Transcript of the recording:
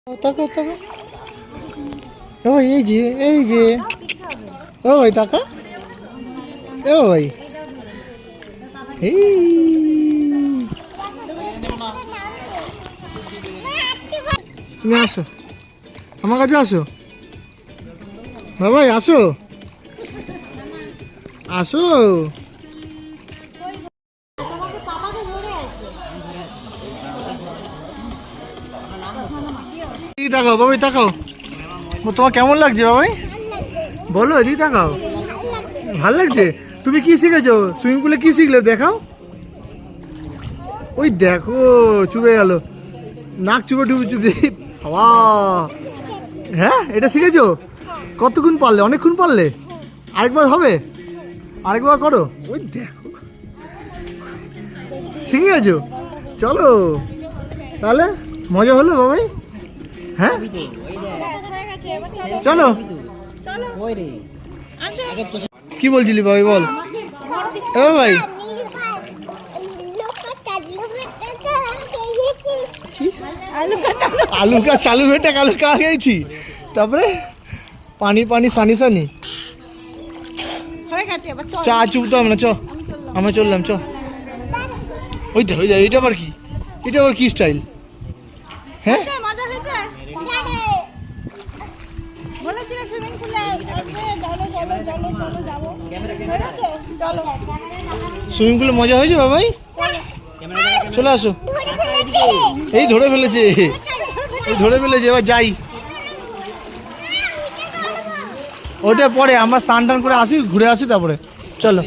তাকাও তাকাও। ওই এই যে ওই তাকা। ওই এই তুমি আসো, আমার কাছে আসো বাবাই, আসো আসো। তাকাও বাবাই, তাকাও। তোমার কেমন লাগছে বাবাই? বলো, এদিকে তাকাও। ভাল লাগছে? তুমি কি শিখেছো সুইমিং পুলে? কি শিখলে দেখাও। ওই দেখো, চুবে গেল, নাক চুবে ডুবে চুবে। বাবা, হ্যাঁ এটা শিখেছো? কতক্ষণ পারলে? অনেকক্ষণ পারলে? আরেকবার হবে? আরেকবার করো। ওই দেখো, শিখে গেছো। চলো তাহলে, মজা হলো বাবাই? হ্যাঁ চলো। কি বলছিলি বাবাই, বল। ও ভাই, আলু কা চালু বেটা কালু কা গেছি, তারপরে পানি পানি সানি সানি চা চুপতো আমরা, চ আমরা চললাম, চ। ওই দেখ ওই দেখ, এটা আবার কি? এটা আবার কি স্টাইল? হ্যাঁ সুইমিং পুলে মজা হয়েছে বাবাই? চলে আসো। এই ধরে ফেলেছে, এই ধরে ফেলেছে, এবার যাই। ওটা পরে আমরা স্নান টান করে আসি, ঘুরে আসি, তারপরে চলো।